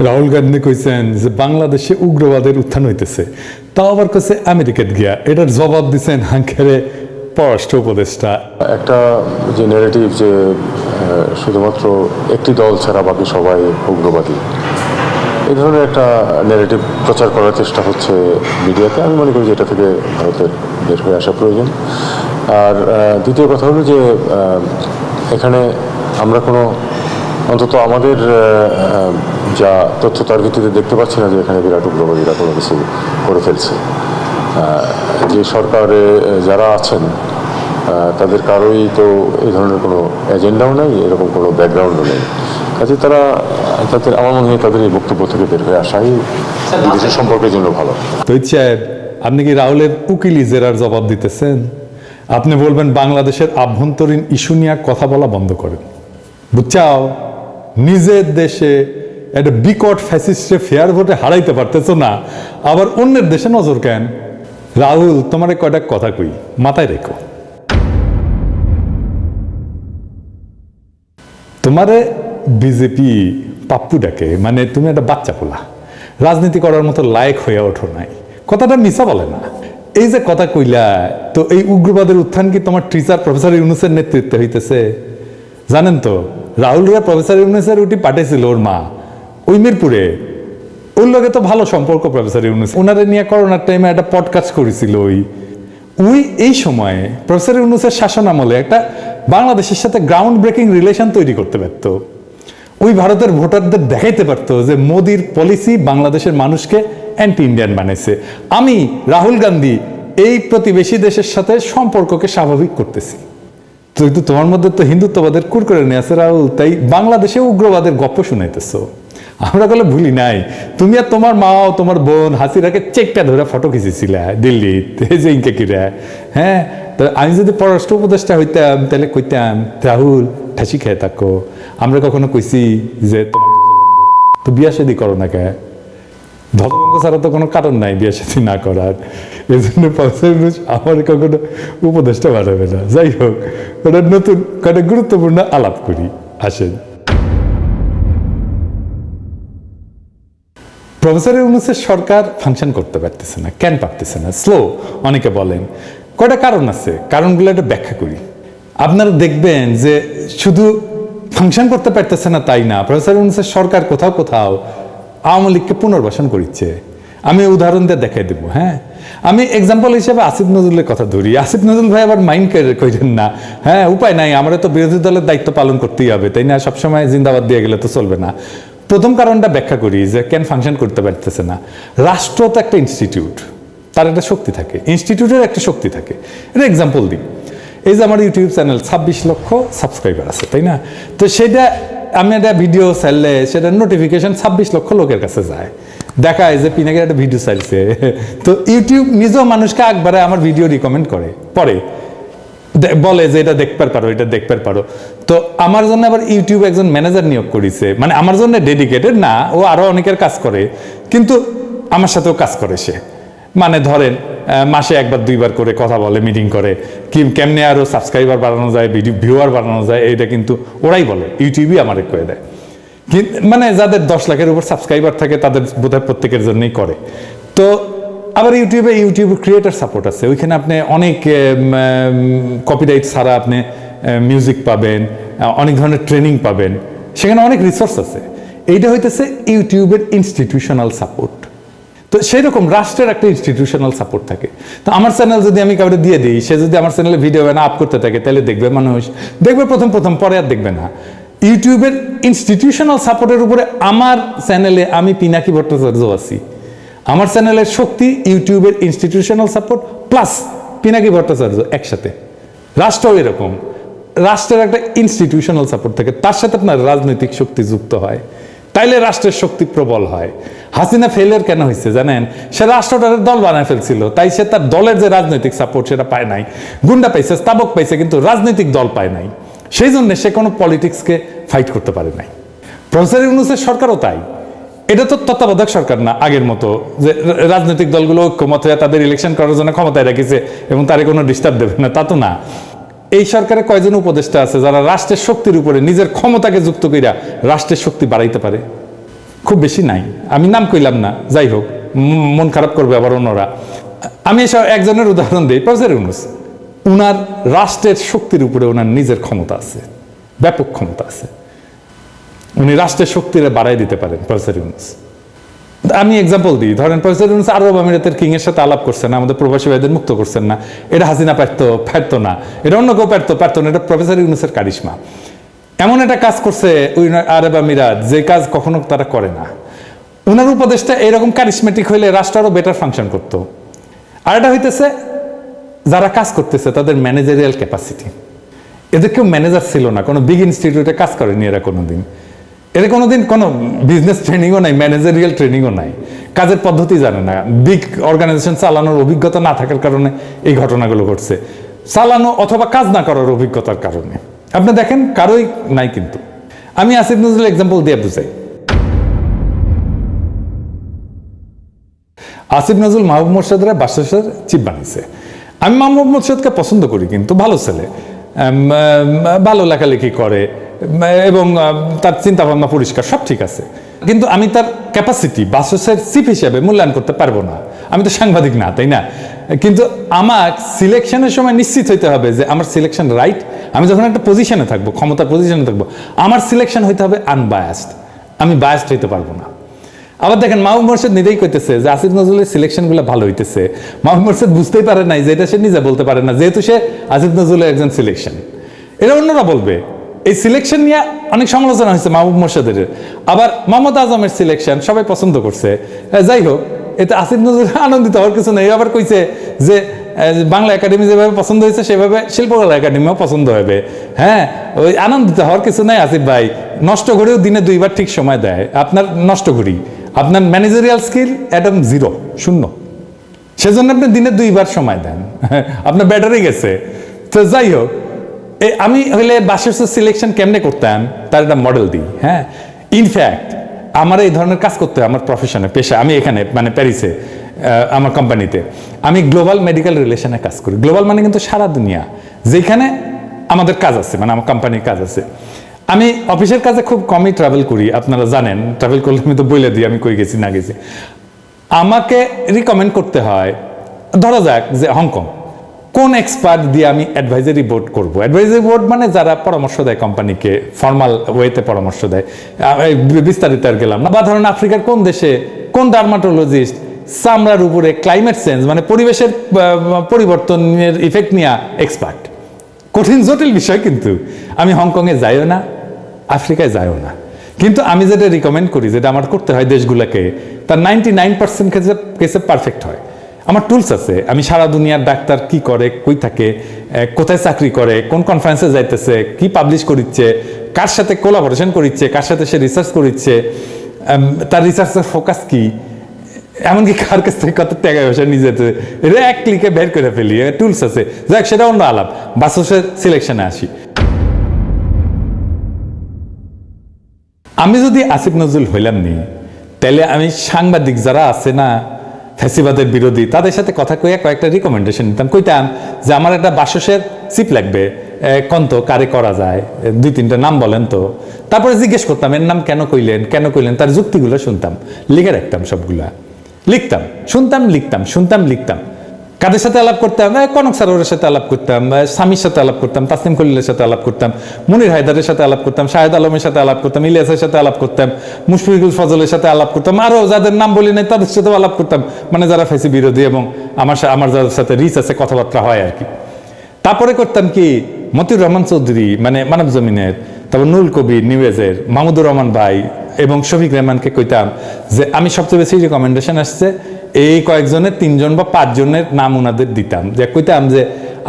রাহুল গান্ধী কইছেন যে বাংলাদেশে উগ্রবাদের উত্থান হইতেছে, তাও আবার কাছে আমেরিকাত গিয়া এটার জবাব দিচ্ছেন হাঙ্কারে পররাষ্ট্র উপদেষ্টা। একটা যে নেগেটিভ যে শুধুমাত্র একটি দল ছাড়া বাকি সবাই উগ্রবাদী, এই ধরনের একটা নেগেটিভ প্রচার করার চেষ্টা হচ্ছে মিডিয়াতে। আমি মনে করি যে এটা থেকে ভারতের বের হয়ে আসা প্রয়োজন। আর দ্বিতীয় কথা হলো যে এখানে আমরা কোনো অন্তত আমাদের যা তথ্য তার ভিত্তিতে দেখতে পাচ্ছি না যে এখানে বিরাট উগ্রবাদীরা কোনো কিছু করে ফেলছে। যে সরকারে যারা আছেন তাদের কারোই তো এই ধরনের কোনো এজেন্ডাও নেই, এরকম কোনো ব্যাকগ্রাউন্ডও নেই। কাজে তারা তাদের, আমার মনে হয় তাদের এই বক্তব্য থেকে বের হয়ে আসাই বিদেশের সম্পর্কের জন্য ভালো। তো সাহেব, আপনি কি রাহুলের উকিলি জেরার জবাব দিতেছেন? আপনি বলবেন বাংলাদেশের আভ্যন্তরীণ ইস্যু নিয়ে কথা বলা বন্ধ করেন, বুঝছাও? নিজের দেশে একটা বিকট ফ্যাসিস্টে ফেয়ার ভোটে হারাইতে পারতেছো না, আবার অন্যের দেশে নজর কেন? রাহুল, তোমার কয়টা কথা কই, মাথায় রেখো। তোমারে বিজেপি পাপ্পু ডাকে, মানে তুমি একটা বাচ্চা পোলা, রাজনীতি করার মতো লায়ক হয়ে ওঠো নাই। কথাটা মিছা বলে না। এই যে কথা কইলা, তো এই উগ্রবাদের উত্থান কি তোমার টিচার প্রফেসর ইউনুসের নেতৃত্বে হইতেছে? জানেন তো, রাহুলরা প্রফেসর ইউনুসের উঠি পাঠাইছিল ওর মা ওই মিরপুরে। ওর লগে তো ভালো সম্পর্ক প্রফেসর ইউনুস, ওনারে নিয়ে করোনার টাইমে একটা পডকাস্ট করেছিল। ওই এই সময়ে প্রফেসর ইউনুসের শাসন আমলে একটা বাংলাদেশের সাথে গ্রাউন্ড ব্রেকিং রিলেশন তৈরি করতে পারত। ওই ভারতের ভোটারদের দেখাইতে পারতো যে মোদির পলিসি বাংলাদেশের মানুষকে অ্যান্টি ইন্ডিয়ান বানাইছে। আমি রাহুল গান্ধী এই প্রতিবেশী দেশের সাথে সম্পর্ককে স্বাভাবিক করতেছি। কিন্তু তোমার মধ্যে তো হিন্দুত্ববাদের কুর করে নিয়ে আছে রাহুল, তাই বাংলাদেশে উগ্রবাদের গপ্প শুনাইতেছো। আমরা গেলে ভুলি নাই, তুমি আর তোমার মাও তোমার বোন হাসিরাকে চেকটা ধরে ফটো খিঁচেছিল দিল্লিতে, যে ইনকে কিরা। হ্যাঁ, তো আমি যদি পররাষ্ট্র উপদেষ্টা হইতাম তাহলে কইতাম, রাহুল ঠাসি খেয়ে থাকো। আমরা কখনো কইছি যে তোমার তো বিয়া শাদী করো না কে? ধর্মভঙ্গ ছাড়া তো কোনো কারণ নাই বিয়া শাদী না করার। এই জন্য আমার কখনো উপদেষ্টা বাড়াবে না। যাই হোক, ওটা নতুন কয়েকটা গুরুত্বপূর্ণ আলাপ করি, আসেন। প্রফেসর ইউনুসের সরকার ফাংশন করতে পারতেছে না। কেন পারতেছে না? স্লো অনেকে বলেন। কয়টা কারণ আছে, কারণগুলো একটা ব্যাখ্যা করি। আপনারা দেখবেন যে শুধু ফাংশন করতে পারতেছে না তাই না, প্রফেসর ইউনুসের সরকার কোথাও কোথাও আওয়ামী লীগকে পুনর্বাসন করিচ্ছে। আমি উদাহরণ দিয়ে দেখাই দেবো। হ্যাঁ, আমি এক্সাম্পল হিসেবে আসিফ নজরুলের কথা ধরি। আসিফ নজরুল ভাই আবার মাইন্ড করেন না। হ্যাঁ, উপায় নাই, আমরা তো বিরোধী দলের দায়িত্ব পালন করতেই হবে, তাই না? সবসময় জিন্দাবাদ দিয়ে গেলে তো চলবে না। প্রথম কারণটা ব্যাখ্যা করি যে কেন ফাংশন করতে পারতেছে না। রাষ্ট্র তো একটা ইনস্টিটিউট, তার একটা শক্তি থাকে, ইনস্টিটিউটের একটা শক্তি থাকে। এটা এক্সাম্পল দিই। এই যে আমার ইউটিউব চ্যানেল 26 লক্ষ সাবস্ক্রাইবার আছে, তাই না? তো সেটা আমি একটা ভিডিও চাইলে সেটা নোটিফিকেশন 26 লক্ষ লোকের কাছে যায়, দেখায় যে পিনাকের একটা ভিডিও চাইছে। তো ইউটিউব নিজেও মানুষকে একবারে আমার ভিডিও রিকমেন্ড করে, পরে বলে যে এটা দেখতে পারো, এটা দেখতে পারো। তো আমার জন্য আবার ইউটিউব একজন ম্যানেজার নিয়োগ করেছে, মানে আমার জন্য ডেডিকেটেড না, ও আরো অনেকের কাজ করে, কিন্তু আমার সাথেও কাজ করে সে। মানে ধরেন মাসে একবার দুইবার করে কথা বলে, মিটিং করে, কেমনে আরো সাবস্ক্রাইবার বাড়ানো যায়, ভিডিও ভিউয়ার বাড়ানো যায়, এইটা কিন্তু ওরাই বলে, ইউটিউবই আমার করে দেয়। মানে যাদের 10 লাখের উপর সাবস্ক্রাইবার থাকে তাদের বোধহয় প্রত্যেকের জন্যই করে। তো আবার ইউটিউব ক্রিয়েটার সাপোর্ট আছে, ওইখানে আপনি অনেক কপিরাইট ছাড়া আপনি মিউজিক পাবেন, অনেক ধরনের ট্রেনিং পাবেন, সেখানে অনেক রিসোর্স আছে। এইটা হইতেছে ইউটিউবের ইনস্টিটিউশনাল সাপোর্ট। তো সেই রকম রাষ্ট্রের একটা ইনস্টিটিউশনাল সাপোর্ট থাকে। তো আমার চ্যানেল যদি আমি কাউকে দিয়ে দিই, সে যদি আমার চ্যানেলে ভিডিও না আপ করতে থাকে, তাহলে দেখবে মানুষ, দেখবে প্রথম পরে আর দেখবে না। ইউটিউবের ইনস্টিটিউশনাল সাপোর্টের উপরে আমার চ্যানেলে আমি পিনাকি ভট্টাচার্য আছি। আমার চ্যানেলের শক্তি ইউটিউবের institutional support plus Pinaki Bhattacharya একসাথে। রাষ্ট্রও এরকম, রাষ্ট্রের একটা ইনস্টিটিউশনাল সাপোর্ট থাকে, তার সাথে আপনার রাজনৈতিক শক্তি যুক্ত হয়, তাইলে রাষ্ট্রের শক্তি প্রবল হয়। হাসিনা ফেলিয়ার কেন হয়েছে জানেন? সে রাষ্ট্রটার দল বানায় ফেলছিল, তাই সে তার দলের যে রাজনৈতিক সাপোর্ট সেটা পায় নাই। গুন্ডা পাইছে, স্তাবক পাইছে, কিন্তু রাজনৈতিক দল পায় নাই। সেই জন্য সে কোনো পলিটিক্সকে ফাইট করতে পারে নাই। প্রফেসর ইউনুসের সরকারও তাই। এটা তো তত্ত্বাবধায়ক সরকার না আগের মতো, যে রাজনৈতিক দলগুলো ঐক্যমত হয়ে তাদের ইলেকশন করার জন্য ক্ষমতায় রেখেছে এবং তারে কোনো ডিস্টার্ব দেবে না, তা তো না। এই সরকারে কয়জন উপদেষ্টা আছে যারা রাষ্ট্রের শক্তির উপরে নিজের ক্ষমতাকে যুক্ত কইরা রাষ্ট্রের শক্তি বাড়াইতে পারে? খুব বেশি নাই, আমি নাম কইলাম না, যাই হোক মন খারাপ করবে আবার অন্যরা। আমি এসব একজনের উদাহরণ দিই, প্রফেসর ইউনূস। উনার রাষ্ট্রের শক্তির উপরে ওনার নিজের ক্ষমতা আছে, ব্যাপক ক্ষমতা আছে, উনি রাষ্ট্রের শক্তিরে বাড়াই দিতে পারেন প্রফেসর ইউনূস। আমি এক্সাম্পল দিই, ধরেন প্রফেসর ইউনূস আরব আমিরাতের কিং এর সাথে আলাপ করছেন না, আমাদের প্রবাসী ভাইদের মুক্ত করছেন না, এটা হাসিনা পারতো না, এটা অন্য কেউ পারতো না, এটা প্রফেসর ইউনূসের কারিশমা। এমন একটা কাজ করছে ওই আরব আমিরাত, যে কাজ কখনো তারা করে না। উনার উপদেশটা এরকম কারিশমেটিক হইলে রাষ্ট্র আরো বেটার ফাংশন করতো। আর এটা হইতেছে যারা কাজ করতেছে তাদের ম্যানেজারিয়াল ক্যাপাসিটি। এদের কেউ ম্যানেজার ছিল না, কোনো বিগ ইনস্টিটিউটে কাজ করেনি এরা কোনোদিন, এদের কোনোদিন কোনো বিজনেস ট্রেনিংও নাই, ম্যানেজারিয়াল ট্রেনিংও নাই, কাজের পদ্ধতি জানে না, বিগ অর্গানাইজেশন চালানোর অভিজ্ঞতা না থাকার কারণে এই ঘটনাগুলো ঘটছে, চালানো অথবা কাজ না করার অভিজ্ঞতার কারণে। আপনি দেখেন কারোই নাই। কিন্তু আমি আসিফ নজরুল এক্সাম্পল দিয়ে বুঝাই। আসিফ নজরুল মাহবুব মোর্শেদরা বাংলাদেশের চিফ বানিয়েছে। আমি মাহবুব মোর্শেদকে পছন্দ করি, কিন্তু ভালো ছেলে, ভালো লেখালেখি করে এবং তার চিন্তা ভাবনা পরিষ্কার, সব ঠিক আছে। কিন্তু আমি তার ক্যাপাসিটি বাংলাদেশের চিফ হিসেবে মূল্যায়ন করতে পারবো না, আমি তো সাংবাদিক না, তাই না? কিন্তু আমার সিলেকশনের সময় নিশ্চিত হইতে হবে যে আমার সিলেকশন রাইট। আমি যখন একটা পজিশনে থাকবো, ক্ষমতার পজিশনে থাকবো, আমার সিলেকশন হইতে হবে আনবায়াসড, আমি বায়াসড হইতে পারবো না। আবার দেখেন মাহবুব মোর্শেদ নিজেই কইতেছে যে আসিফ নজরুলের সিলেকশনগুলো ভালো হইতেছে। মাহবুব মোর্শেদ বুঝতেই পারে নাই যে এটা সে নিজে বলতে পারে না, যেহেতু সে আসিফ নজরুলের একজন সিলেকশন। এটা অন্যরা বলবে। এই সিলেকশন নিয়ে অনেক সমালোচনা হয়েছে মাহবুব মোর্শেদের। আবার মোহাম্মদ আজমের সিলেকশন সবাই পছন্দ করছে। যাই হোক, এতে আসিফ নজরুল আনন্দিত হওয়ার কিছু নেই। আবার কইছে যে বাংলা একাডেমি যেভাবে পছন্দ হয়েছে সেভাবে শিল্পকলা একাডেমিও পছন্দ হবে। হ্যাঁ, ওই আনন্দিত হওয়ার কিছু নাই। আসিফ ভাই নষ্ট করেও দিনে 2 বার ঠিক সময় দেয়। আপনার নষ্ট করি, আপনার ম্যানেজারিয়াল স্কিল একদম 0, 0, সেজন্য আপনি দিনে 2 বার সময় দেন, আপনার ব্যাটারি গেছে। তো যাই হোক, আমি হইলে বাংলাদেশের সিলেকশন কেমনে করতাম তার একটা মডেল দিই। হ্যাঁ, ইনফ্যাক্ট আমার এই ধরনের কাজ করতে হয় আমার প্রফেশনে, পেশা। আমি এখানে মানে প্যারিসে আমার কোম্পানিতে আমি গ্লোবাল মেডিকেল রিলেশনে কাজ করি। গ্লোবাল মানে কিন্তু সারা দুনিয়া, যেখানে আমাদের কাজ আছে, মানে আমার কোম্পানির কাজ আছে। আমি অফিসের কাজে খুব কমই ট্রাভেল করি, আপনারা জানেন। ট্রাভেল করলে আমি তো বলে দিই আমি কই গেছি না গেছি। আমাকে রিকমেন্ড করতে হয়, ধরা যাক যে হংকং, কোন এক্সপার্ট দিয়ে আমি অ্যাডভাইজারি বোর্ড করব। অ্যাডভাইজারি বোর্ড মানে যারা পরামর্শ দেয় কোম্পানিকে, ফর্মাল ওয়েতে পরামর্শ দেয়, বিস্তারিত আর গেলাম না। বা ধরুন আফ্রিকার কোন দেশে কোন ডার্মাটোলজিস্ট চামড়ার উপরে ক্লাইমেট চেঞ্জ মানে পরিবেশের পরিবর্তনের ইফেক্ট নিয়ে এক্সপার্ট। কঠিন জটিল বিষয়, কিন্তু আমি হংকংয়ে যাইও না, আফ্রিকায় যাইও না। কিন্তু আমি যেটা রিকমেন্ড করি, যেটা আমার করতে হয় দেশগুলোকে, তার 99% কেসে পারফেক্ট হয়। আমার টুলস আছে, আমি সারা দুনিয়ার ডাক্তার কি করে, কই থাকে, কোথায় চাকরি করে, কোন কনফারেন্সে যাইতেছে, কি পাবলিশ করিচ্ছে, কার সাথে কোলাবোরেশন করিচ্ছে, কার সাথে সে রিসার্চ করিচ্ছে, তার রিসার্চের ফোকাস কি, এমনকি কার কাছ থেকে কত টাকা পয়সা নিয়ে যেতে, এটা এক ক্লিকে বের করে ফেলি। টুলস আছে, যাক সেটা অন্য আলাপ। বাসের সিলেকশনে আসি। আমি যদি আসিফ নজরুল হইলাম নি, তাহলে আমি সাংবাদিক যারা আছে না ফ্যাসিবাদের বিরোধী, তাদের সাথে কথা কইয়া কয়েকটা রিকমেন্ডেশন নিতাম। কইতাম যে আমার একটা বাসসের চিপ লাগবে, কোন তো কারে করা যায়, 2-3টা নাম বলেন তো। তারপরে জিজ্ঞেস করতাম এর নাম কেন কইলেন, তার যুক্তিগুলো শুনতাম, লিখে রাখতাম, সবগুলা লিখতাম, শুনতাম, লিখতাম। কাদের সাথে আলাপ করতাম? কনক সারোয়ারের সাথে আলাপ করতাম, স্বামীর সাথে আলাপ করতাম, তাসনিম খলিলের সাথে আলাপ করতাম, মুনির হায়দারের সাথে আলাপ করতাম, শাহেদ আলমের সাথে আলাপ করতাম, ইলিয়াসের সাথে আলাপ করতাম, মুশফিকুল ফজলের সাথে আলাপ করতাম, আরো যাদের নাম বলি নাই তাদের সাথেও আলাপ করতাম, মানে যারা ফেসি বিরোধী এবং আমার যাদের সাথে রিচ আছে, কথাবার্তা হয় আর কি। তারপরে করতাম কি, মতিউর রহমান চৌধুরী মানে মানব জমিনের, তারপর নুরুল কবির নিউজের, মাহমুদুর রহমান ভাই এবং শফিক রেহমানকে কইতাম যে আমি সবচেয়ে বেশি রিকমেন্ডেশন আসছে এই কয়েকজনের 3জন বা 5 জনের নাম ওনাদের দিতাম, যে কইতাম যে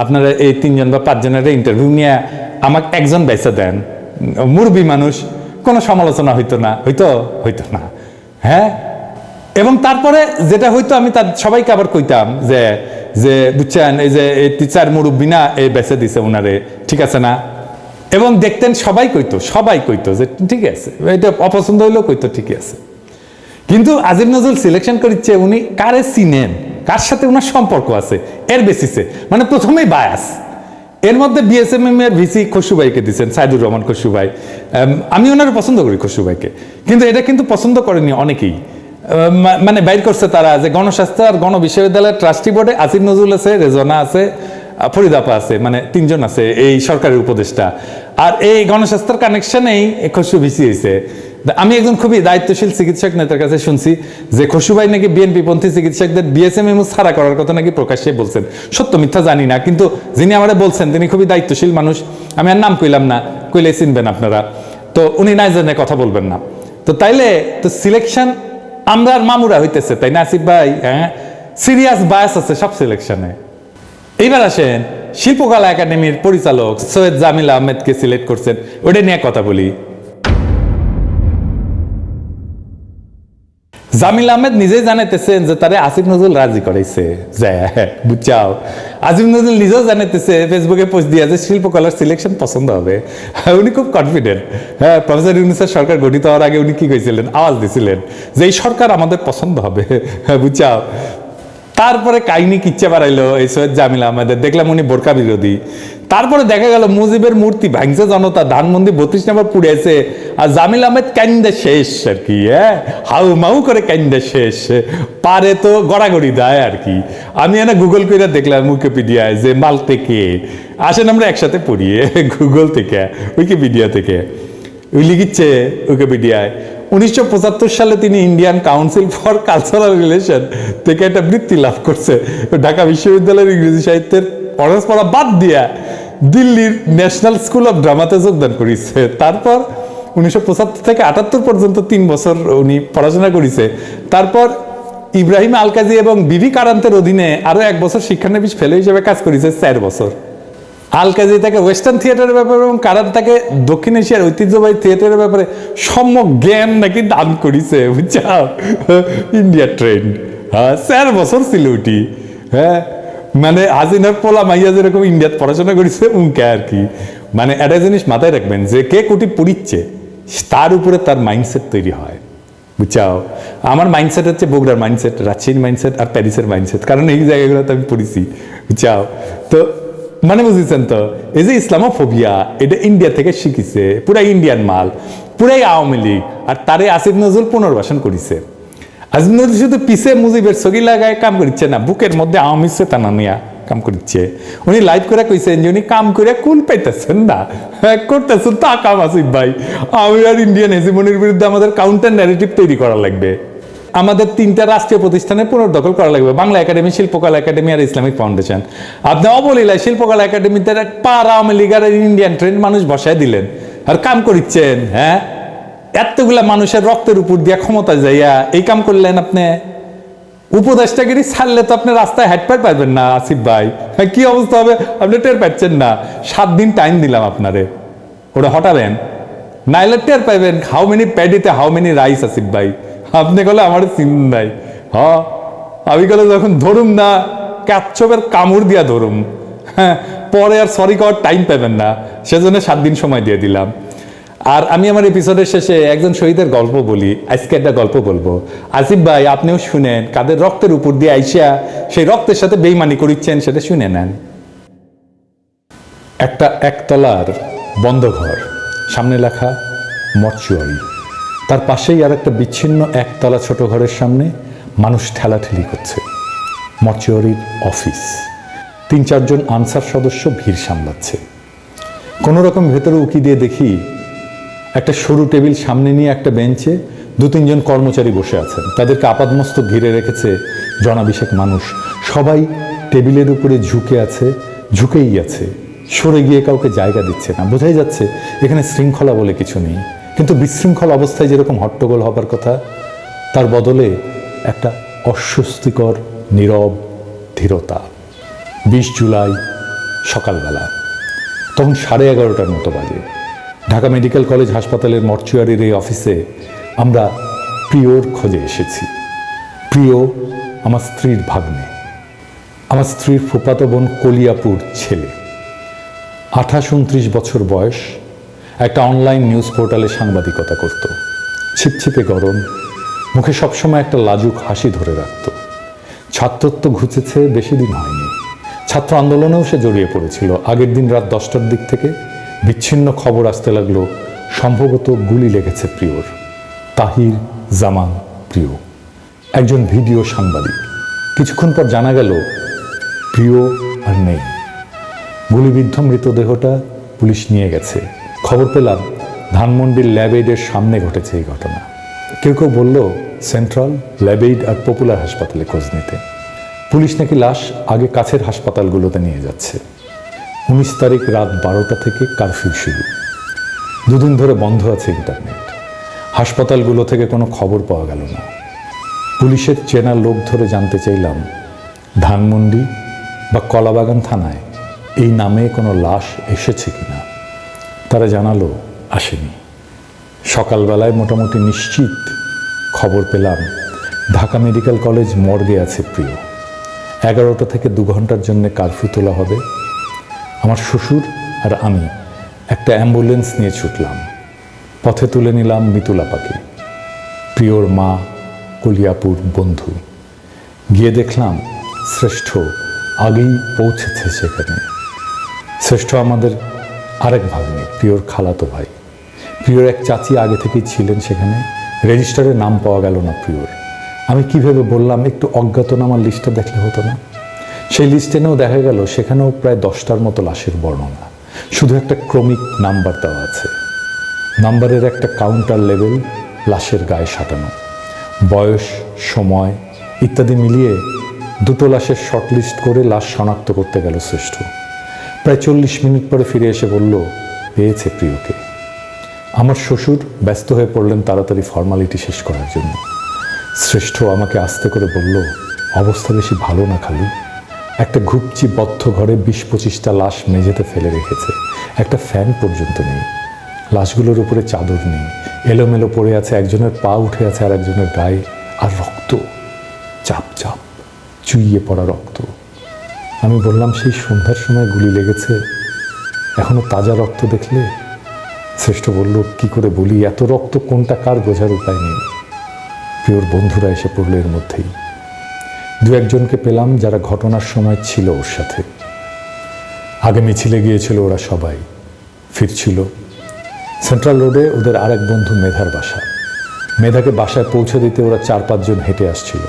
আপনারা এই 3জন বা 5 জনের ইন্টারভিউ নিয়ে আমাকে একজন বেছে দেন। মুরব্বী মানুষ, কোনো সমালোচনা হইতো না। হ্যাঁ, এবং তারপরে যেটা হইতো আমি তার সবাইকে আবার কইতাম যে বুঝছেন এই যে এই টিচার মুরব্বী না, এই বেছে দিছে ওনারে, ঠিক আছে না? এবং দেখতেন সবাই কইতো যে ঠিক আছে, এটা অপছন্দ হইলেও কইতো ঠিক আছে। কিন্তু আসিফ নজরুল সিলেকশন করিচ্ছে উনি কারে চিনেন, কার সাথে ওনার সম্পর্ক আছে, এর বেসিসে, মানে প্রথমেই বায়াস। এর মধ্যে বিএসএমএম এর ভিসি খসরু ভাইকে দিচ্ছেন, সাইদুর রহমান খসরু ভাই। আমি ওনারা পছন্দ করি খসরু ভাইকে, কিন্তু এটা কিন্তু পছন্দ করেনি অনেকেই। মানে বাইর করছে তারা যে গণস্বাস্থ্য আর গণ বিশ্ববিদ্যালয়ের ট্রাস্টি বোর্ডে আসিফ নজরুল আছে, রেজনা আছে, ফরিদাপা আছে, মানে 3 জন আছে এই সরকারের উপদেষ্টা। আর এই গণস্বাস্থ্যের কানেকশনেই খসরু ভিসি হয়েছে। আমি একজন খুবই দায়িত্বশীল চিকিৎসক নেতার কাছে শুনছি যে খসরু ভাই নাকি বিএনপি পন্থী চিকিৎসকদের বিএসএমএমও ছাড়া করার কথা নাকি প্রকাশ্যে বলছেন। সত্য মিথ্যা জানি না, কিন্তু যিনি আমারে বলছেন তিনি খুবই দায়িত্বশীল মানুষ। আমি আর নাম কইলাম না, কইলে চিনবেন আপনারা। তো উনি না জেনে কথা বলবেন না। তো তাইলে তো সিলেকশন আমরা আর মামুরা হইতেছে, তাই না আসিফ ভাই? হ্যাঁ, সিরিয়াস বায়াস আছে সব সিলেকশনে। এইবার আসেন, শিল্পকলা একাডেমির পরিচালক সৈয়দ জামিল আহমেদকে সিলেক্ট করছেন, ওটা নিয়ে কথা বলি। জামিল আহমেদ নিজেই জানাইতেছেন যে তারে আসিফ নজরুল রাজি করাইছে, বুঝছাও। আসিফ নজরুল নিজেও জানাইতেছে ফেসবুকে পোস্ট দিয়ে যে শিল্পকলার সিলেকশন পছন্দ হবে। উনি খুব কনফিডেন্ট। হ্যাঁ, প্রফেসর ইউনূসের সরকার গঠিত হওয়ার আগে উনি কি কইছিলেন, আওয়াজ দিছিলেন যে এই সরকার আমাদের পছন্দ হবে, বুঝছাও। তারপরে কাহিনী কিচ্ছা বাড়াইলো এই সৈয়দ জামিল আহমেদের, দেখলাম উনি বোরকা বিরোধী। তারপরে দেখা গেল মুজিবের মূর্তি ভাঙছে জনতা, ধানমন্দি 32 নম্বর পুড়েছে, আর জামিল আহমেদ কান্দে শেষ আর কি। হ্যাঁ, হাউ মাউ করে কান্দে শেষ, পারে তো গড়াগড়ি দেয় আর কি। আমি এনে গুগল করে দেখলাম উইকিপিডিয়ায় যে মালতে কে। আসেন আমরা একসাথে পড়িয়ে গুগল থেকে, উইকিপিডিয়া থেকে। ওই লিখিচ্ছে উইকিপিডিয়ায় 1975 সালে তিনি Indian council for cultural relation থেকে একটা বৃত্তি লাভ করছে। ঢাকা বিশ্ববিদ্যালয়ের ইংরেজি সাহিত্যের অনার্স পড়া বাদ দিয়া দিল্লির ন্যাশনাল স্কুল অফ ড্রামাতে যোগদান করেছে। তারপর 1975 থেকে 78 পর্যন্ত 3 বছর উনি পড়াশোনা করেছে। তারপর ইব্রাহিম আলকাজি এবং বিভি কারান্তের অধীনে আরো 1 বছর শিক্ষানবিশ ফেলো হিসেবে কাজ করেছে 4 বছর। আলকাজি তাকে ওয়েস্টার্ন থিয়েটারের ব্যাপারে এবং কারান তাকে দক্ষিণ এশিয়ার ঐতিহ্যবাহী থিয়েটারের ব্যাপারে সম্যক জ্ঞান নাকি দান করেছে, বুঝছাও। ইন্ডিয়া ট্রেন্ড, হ্যাঁ 4 বছর ছিল ওটি। হ্যাঁ, মানে হাসিনার পোলা মাইয়া যেরকম ইন্ডিয়াত পড়াশোনা করেছে উনকে আর কি। মানে একটা জিনিস মাথায় রাখবেন যে কে কোটি পড়িচ্ছে তার উপরে তার মাইন্ডসেট তৈরি হয়, বুঝছাও। আমার মাইন্ডসেট হচ্ছে বগুড়ার মাইন্ডসেট, রাজশাহীর মাইন্ডসেট আর প্যারিসের মাইন্ডসেট, কারণ এই জায়গাগুলোতে আমি পড়েছি, বুঝছাও। তো মানে বুঝেছেন তো, এই যে ইসলামোফোবিয়া এটা ইন্ডিয়া থেকে শিখিছে, পুরাই ইন্ডিয়ান মাল, পুরাই আওয়ামী লীগ। আর তারে আসিফ নজরুল পুনর্বাসন করেছে। আসিফ নজরুল শুধু পিছে মুজিবের ছবি লাগায় কাম করছে না, বুকের মধ্যে আওয়ামী চেতনা নিয়ে কাম করছে। উনি লাইভ করে কইছেন যে উনি কাম করে কুল পাইতেছেন না, করতেছেন তা কাম। আসিফ ভাই, আমি আর ইন্ডিয়ান হেজিমনির বিরুদ্ধে আমাদের কাউন্টার ন্যারেটিভ তৈরি করা লাগবে। আমাদের 3টা রাষ্ট্রীয় প্রতিষ্ঠানে পুনর্দখল করা লাগবে, বাংলা একাডেমি, শিল্পকলা একাডেমি আর ইসলামিক ফাউন্ডেশন। আপনি অবলীলায় শিল্পকলা একাডেমিতে পাড়া আওয়ামী লীগ আর ইন্ডিয়ান ট্রেন্ড মানুষ বসায় দিলেন আর কাম করিচ্ছেন। হ্যাঁ, এতগুলা মানুষের রক্তের উপর দিয়ে ক্ষমতা যাইয়া এই কাম করলেন আপনি। উপদেষ্টাগিরি ছাড়লে তো আপনি রাস্তায় হাঁটতে পারবেন না আসিফ ভাই। কি অবস্থা হবে আপনি টের পাচ্ছেন না। 7 দিন টাইম দিলাম আপনারে, ওটা হটাবেন, নাইলে টের পাইবেন হাউ মেনি প্যাডিতে হাউ মেনি রাইস। আসিফ ভাই, আপনি গেলে আমার চিন নাই। হ্যাঁ, আমি গেলে যখন ধরুম না কাচ্ছপের কামড় দিয়া ধরুম, হ্যাঁ, পরে আর সরি করার টাইম পাবেন না, সেজন্য 7 দিন সময় দিয়ে দিলাম। আর আমি আমার এপিসোডের শেষে একজন শহীদের গল্প বলি, আজকে একটা গল্প বলবো। আসিফ ভাই, আপনিও শুনেন, কাদের রক্তের উপর দিয়ে আইসা সেই রক্তের সাথে বেইমানি করিচ্ছেন সেটা শুনে নেন। একটা একতলার বন্ধ ঘর, সামনে লেখা মর্চুয়ারি, তার পাশেই আর একটা বিচ্ছিন্ন একতলা ছোট ঘরের সামনে মানুষ ঠেলাঠেলি করছে। মর্চুয়ারির অফিস, 3-4 জন আনসার সদস্য ভিড় সামলাচ্ছে। কোনো রকম ভেতরে উকি দিয়ে দেখি একটা সরু টেবিল সামনে নিয়ে একটা বেঞ্চে 2-3 জন কর্মচারী বসে আছেন। তাদেরকে আপাদমস্তক ঘিরে রেখেছে জনাবিশেক মানুষ। সবাই টেবিলের উপরে ঝুঁকে আছে, ঝুঁকেই আছে, সরে গিয়ে কাউকে জায়গা দিচ্ছে না। বোঝাই যাচ্ছে এখানে শৃঙ্খলা বলে কিছু নেই। কিন্তু বিশৃঙ্খল অবস্থায় যেরকম হট্টগোল হবার কথা, তার বদলে একটা অস্বস্তিকর নীরব ধীরতা। 20 জুলাই সকালবেলা, তখন 11:30টার মতো বাজে। ঢাকা মেডিকেল কলেজ হাসপাতালের মর্চুয়ারির এই অফিসে আমরা প্রিয়র খোঁজে এসেছি। প্রিয় আমার স্ত্রীর ভাগ্নে, আমার স্ত্রীর ফুফাতো বোন কলিয়াপুর ছেলে। 28-29 বছর বয়স, একটা অনলাইন নিউজ পোর্টালে সাংবাদিকতা করত। ছিপছিপে গরম, মুখে সবসময় একটা লাজুক হাসি ধরে রাখত। ছাত্রত্ব ঘুচেছে বেশি দিন হয়নি, ছাত্র আন্দোলনেও সে জড়িয়ে পড়েছিল। আগের দিন রাত 10টার দিক থেকে বিচ্ছিন্ন খবর আসতে লাগলো, সম্ভবত গুলি লেগেছে প্রিয়র। তাহির জামান প্রিয়, একজন ভিডিও সাংবাদিক। কিছুক্ষণ পর জানা গেল প্রিয় আর নেই। গুলিবিদ্ধ মৃতদেহটা পুলিশ নিয়ে গেছে। খবর পেলাম ধানমন্ডির ল্যাবএইডের সামনে ঘটেছে এই ঘটনা। কেউ কেউ বলল সেন্ট্রাল, ল্যাবএইড আর পপুলার হাসপাতালে খোঁজ নিতে। পুলিশ নাকি লাশ আগে কাছের হাসপাতালগুলোতে নিয়ে যাচ্ছে। 19 তারিখ রাত 12টা থেকে কারফিউ শুরু। দুদিন ধরে বন্ধ আছে ইন্টারনেট। হাসপাতালগুলো থেকে কোনো খবর পাওয়া গেল না। পুলিশের চেনা লোক ধরে জানতে চাইলাম ধানমন্ডি বা কলাবাগান থানায় এই নামে কোনো লাশ এসেছে কিনা। তারা জানালো আসেনি। সকালবেলায় মোটামুটি নিশ্চিত খবর পেলাম ঢাকা মেডিকেল কলেজ মর্গে আছে প্রিয়। 11টা থেকে 2 ঘন্টার জন্য কারফিউ তোলা হবে। আমার শ্বশুর আর আমি একটা অ্যাম্বুলেন্স নিয়ে ছুটলাম। পথে তুলে নিলাম মিতুলাপাকে, প্রিয়র মা, কলিয়াপুর বন্ধু। গিয়ে দেখলাম শ্রেষ্ঠ আগেই পৌঁছেছে সেখানে। শ্রেষ্ঠ আমাদের আরেক ভাগ্নে, প্রিয়র খালাতো ভাই। প্রিয়র এক চাচি আগে থেকেই ছিলেন সেখানে। রেজিস্টারে নাম পাওয়া গেল না প্রিয়র। আমি কিভাবে বললাম একটু অজ্ঞাতনামার লিস্টটা দেখলে হতো না? সেই লিস্টেনেও দেখা গেল সেখানেও প্রায় 10টার মতো লাশের বর্ণনা, শুধু একটা ক্রমিক নাম্বার দেওয়া আছে। নাম্বারের একটা কাউন্টার লেভেল লাশের গায়ে সাঁটানো। বয়স, সময় ইত্যাদি মিলিয়ে 2টো লাশের শর্টলিস্ট করে লাশ শনাক্ত করতে গেল শ্রেষ্ঠ। প্রায় 40 মিনিট পরে ফিরে এসে বলল পেয়েছে প্রিয়কে। আমার শ্বশুর ব্যস্ত হয়ে পড়লেন তাড়াতাড়ি ফর্মালিটি শেষ করার জন্য। শ্রেষ্ঠ আমাকে আস্তে করে বলল অবস্থা বেশি ভালো না খালু। একটা ঘুপচি বদ্ধ ঘরে 20-25টা লাশ মেঝেতে ফেলে রেখেছে। একটা ফ্যান পর্যন্ত নেই। লাশগুলোর উপরে চাদর নেই, এলোমেলো পড়ে আছে। একজনের পা উঠে আছে আর একজনের গায়ে। আর রক্ত, চাপ চাপ চুইয়ে পড়া রক্ত। আমি বললাম সেই সন্ধ্যার সময় গুলি লেগেছে, এখনো তাজা রক্ত দেখলে? শ্রেষ্ঠ বলল কি করে বলি, এত রক্ত কোনটা কার বোঝার উপায় নেই। প্রিয়র বন্ধুরা এসে পড়ল এর মধ্যেই। 2-1জনকে পেলাম যারা ঘটনার সময় ছিল ওর সাথে। আগে মিছিলে গিয়েছিল ওরা সবাই, ফিরছিল। সেন্ট্রাল রোডে ওদের আরেক বন্ধু মেধার বাসা। মেধাকে বাসায় পৌঁছে দিতে ওরা 4-5 জন হেঁটে আসছিল।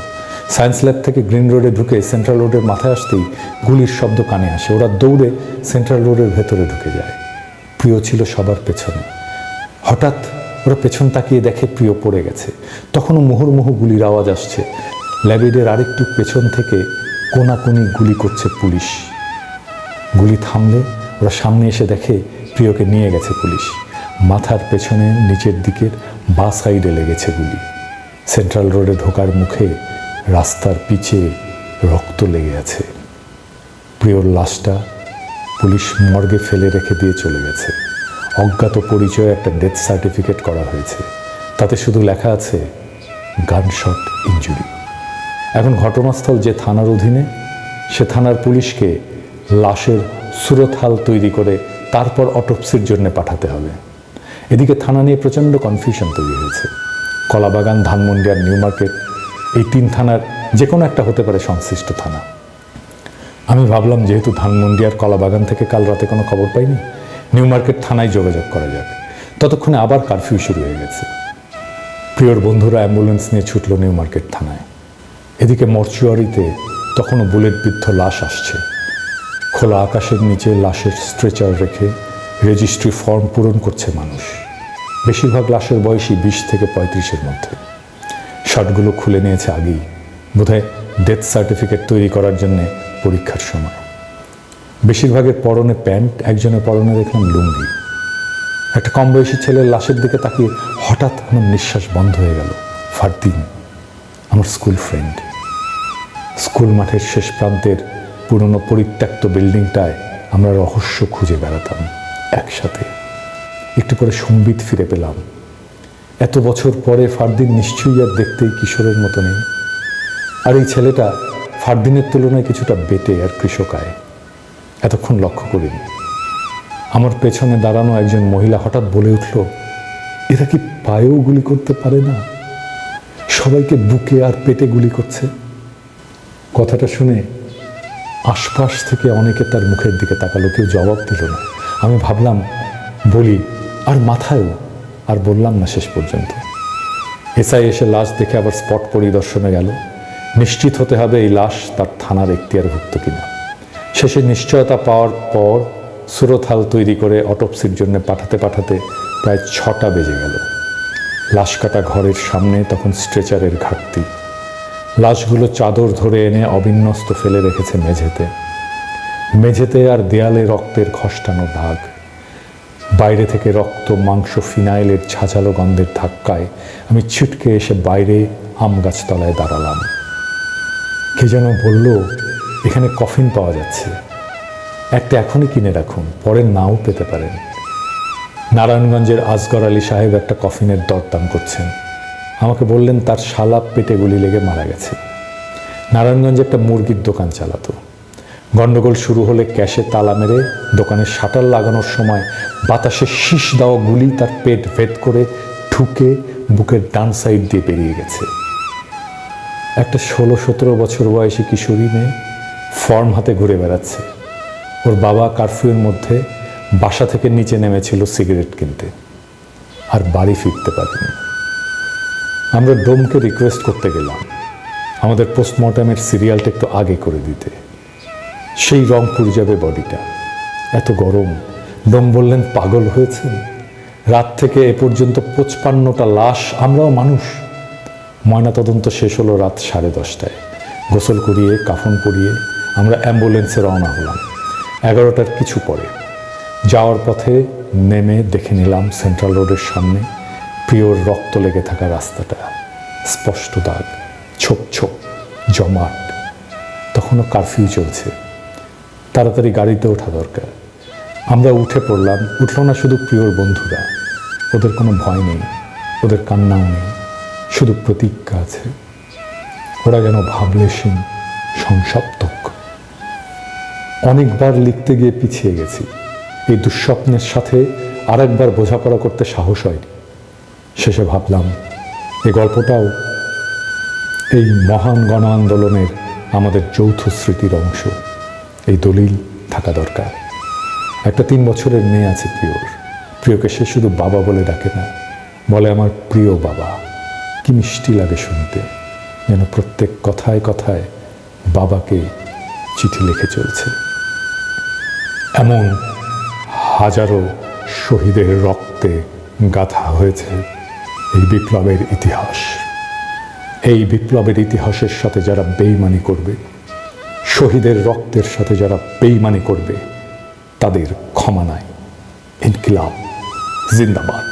সায়েন্স ল্যাব থেকে গ্রিন রোডে ঢুকে সেন্ট্রাল রোডের মাথায় আসতেই গুলির শব্দ কানে আসে। ওরা দৌড়ে সেন্ট্রাল রোডের ভেতরে ঢুকে যায়। প্রিয় ছিল সবার পেছনে। হঠাৎ ওরা পেছন তাকিয়ে দেখে প্রিয় পড়ে গেছে। তখনও মুহুর্মুহু গুলির আওয়াজ আসছে। ল্যাবএইডের আরেকটু পেছন থেকে কোনাকুনি গুলি করছে পুলিশ। গুলি থামলে ওরা সামনে এসে দেখে প্রিয়কে নিয়ে গেছে পুলিশ। মাথার পেছনে নিচের দিকের বাঁ সাইডে লেগেছে গুলি। সেন্ট্রাল রোডে ঢোকার মুখে রাস্তার পিছে রক্ত লেগে আছে। প্রিয়র লাশটা পুলিশ মর্গে ফেলে রেখে দিয়ে চলে গেছে। অজ্ঞাত পরিচয়ে একটা ডেথ সার্টিফিকেট করা হয়েছে। তাতে শুধু লেখা আছে গানশট ইনজুরি। এখন ঘটনাস্থল যে থানার অধীনে, সে থানার পুলিশকে লাশের সুরতহাল তৈরি করে তারপর অটোপসির জন্য পাঠাতে হবে। এদিকে থানা নিয়ে প্রচণ্ড কনফিউশন তৈরি হয়েছে। কলাবাগান, ধানমন্ডি আর নিউ মার্কেট, এই 3 থানার যে কোনো একটা হতে পারে সংশ্লিষ্ট থানা। আমি ভাবলাম যেহেতু ধানমন্ডি আর কলাবাগান থেকে কাল রাতে কোনো খবর পাইনি, নিউ মার্কেট থানায় যোগাযোগ করা যাক। ততক্ষণে আবার কারফিউ শুরু হয়ে গেছে। প্রিয়র বন্ধুরা অ্যাম্বুলেন্স নিয়ে ছুটল নিউ মার্কেট থানায়। এদিকে মর্চুয়ারিতে তখনও বুলেটবিদ্ধ লাশ আসছে। খোলা আকাশের নিচে লাশের স্ট্রেচার রেখে রেজিস্ট্রি ফর্ম পূরণ করছে মানুষ। বেশিরভাগ লাশের বয়সই 20 থেকে 35-এর মধ্যে। শার্টগুলো খুলে নিয়েছে আগেই, বোধহয় ডেথ সার্টিফিকেট তৈরি করার জন্য পরীক্ষার সময়। বেশিরভাগের পরনে প্যান্ট, একজনের পরনে দেখলাম লুঙ্গি। একটা কম বয়সী ছেলের লাশের দিকে তাকিয়ে হঠাৎ আমার নিঃশ্বাস বন্ধ হয়ে গেল। ফারদিন, আমার স্কুল ফ্রেন্ড। স্কুল মাঠের শেষ প্রান্তের পুরনো পরিত্যক্ত বিল্ডিংটায় আমরা রহস্য খুঁজে বেড়াতাম একসাথে। একটু পরে সম্বিত ফিরে পেলাম। এত বছর পরে ফারদিন নিশ্চয়ই আর দেখতেই কিশোরের মতো নেই। আর এই ছেলেটা ফারদিনের তুলনায় কিছুটা বেটে আর কৃষকায়। এতক্ষণ লক্ষ্য করিনি। আমার পেছনে দাঁড়ানো একজন মহিলা হঠাৎ বলে উঠল, এরা কি পায়েও গুলি করতে পারে না? সবাইকে বুকে আর পেটে গুলি করছে। কথাটা শুনে আশপাশ থেকে অনেকে তার মুখের দিকে তাকালো, কেউ জবাব দিল না। আমি ভাবলাম বলি, আর মাথায়ও, আর বললাম না শেষ পর্যন্ত। এসআই এসে লাশ দেখে আবার স্পট পরিদর্শনে গেল। নিশ্চিত হতে হবে এই লাশ তার থানার এখতিয়ারভুক্ত কিনা। শেষে নিশ্চয়তা পাওয়ার পর সুরতহাল তৈরি করে অটোপসির জন্য পাঠাতে পাঠাতে প্রায় 6টা বেজে গেল। লাশ কাটা ঘরের সামনে তখন স্ট্রেচারের ঘাটতি। লাশগুলো চাদর ধরে এনে অবিন্যস্ত ফেলে রেখেছে মেঝেতে। মেঝেতে আর দেয়ালে রক্তের খসটানো দাগ। বাইরে থেকে রক্ত, মাংস, ফিনাইলের ঝাঁঝালো গন্ধের ধাক্কায় আমি ছিটকে এসে বাইরে আম গাছতলায় দাঁড়ালাম। কে যেন বলল, এখানে কফিন পাওয়া যাচ্ছে, একটা এখনই কিনে রাখুন, পরে নাও পেতে পারেন। নারায়ণগঞ্জের আসগর আলী সাহেব একটা কফিনের দরদাম করছেন। আমাকে বললেন তার শালা পেটে গুলি লেগে মারা গেছে। নারায়ণগঞ্জে একটা মুরগির দোকান চালাতো। গন্ডগোল শুরু হলে ক্যাশে তালা মেরে দোকানের শাটার লাগানোর সময় বাতাসে শীষ দেওয়া গুলি তার পেট ভেদ করে ঢুকে বুকের ডান সাইড দিয়ে বেরিয়ে গেছে। একটা 16-17 বছর বয়সী কিশোরী মেয়ে ফর্ম হাতে ঘুরে বেড়াচ্ছে। ওর বাবা কারফিউর মধ্যে বাসা থেকে নিচে নেমেছিল সিগারেট কিনতে, আর বাড়ি ফিরতে পারেনি। আমরা ডোমকে রিকোয়েস্ট করতে গেলাম আমাদের পোস্টমর্টমের সিরিয়ালটা একটু আগে করে দিতে, সেই রংপুর যাবে বডিটা। এত গরম। ডোম বললেন, পাগল হয়েছেন? রাত থেকে এ পর্যন্ত 55টা লাশ, আমরাও মানুষ। ময়নাতদন্ত শেষ হলো রাত 10:30টায়। গোসল করিয়ে কাফন পরিয়ে আমরা অ্যাম্বুলেন্সে রওনা হলাম 11টার কিছু পরে। যাওয়ার পথে নেমে দেখে নিলাম সেন্ট্রাল রোডের সামনে প্রিয়র রক্ত লেগে থাকা রাস্তাটা, স্পষ্ট দাগ, ছোপ ছোপ, জমাট। তখনও কারফিউ চলছে, তাড়াতাড়ি গাড়িতে ওঠা দরকার। আমরা উঠে পড়লাম। উঠল না শুধু প্রিয়র বন্ধুরা, ওদের কোনো ভয় নেই, ওদের কান্নাও নেই, শুধু প্রতিজ্ঞা আছে। ওরা যেন ভাবলেশীন, সংসপ্তক। অনেকবার লিখতে গিয়ে পিছিয়ে গেছি। এই দুঃস্বপ্নের সাথে আরেকবার বোঝাপড়া করতে সাহস হয়নি। শেষে ভাবলাম এই গল্পটাও এই মহান গণ আন্দোলনের আমাদের যৌথ স্মৃতির অংশ। এই দলিল থাকা দরকার। একটা 3 বছরের মেয়ে আছে প্রিয়র। প্রিয়কে সে শুধু বাবা বলে ডাকে না, বলে আমার প্রিয় বাবা। কি মিষ্টি লাগে শুনতে, যেন প্রত্যেক কথায় কথায় বাবাকে চিঠি লিখে চলছে। এমন হাজারো শহীদের রক্তে গাঁথা হয়েছে এই বিপ্লবের ইতিহাস। এই বিপ্লবের ইতিহাসের সাথে যারা বেইমানি করবে, শহীদের রক্তের সাথে যারা বেইমানি করবে, তাদের ক্ষমা নাই। ইনকিলাব জিন্দাবাদ।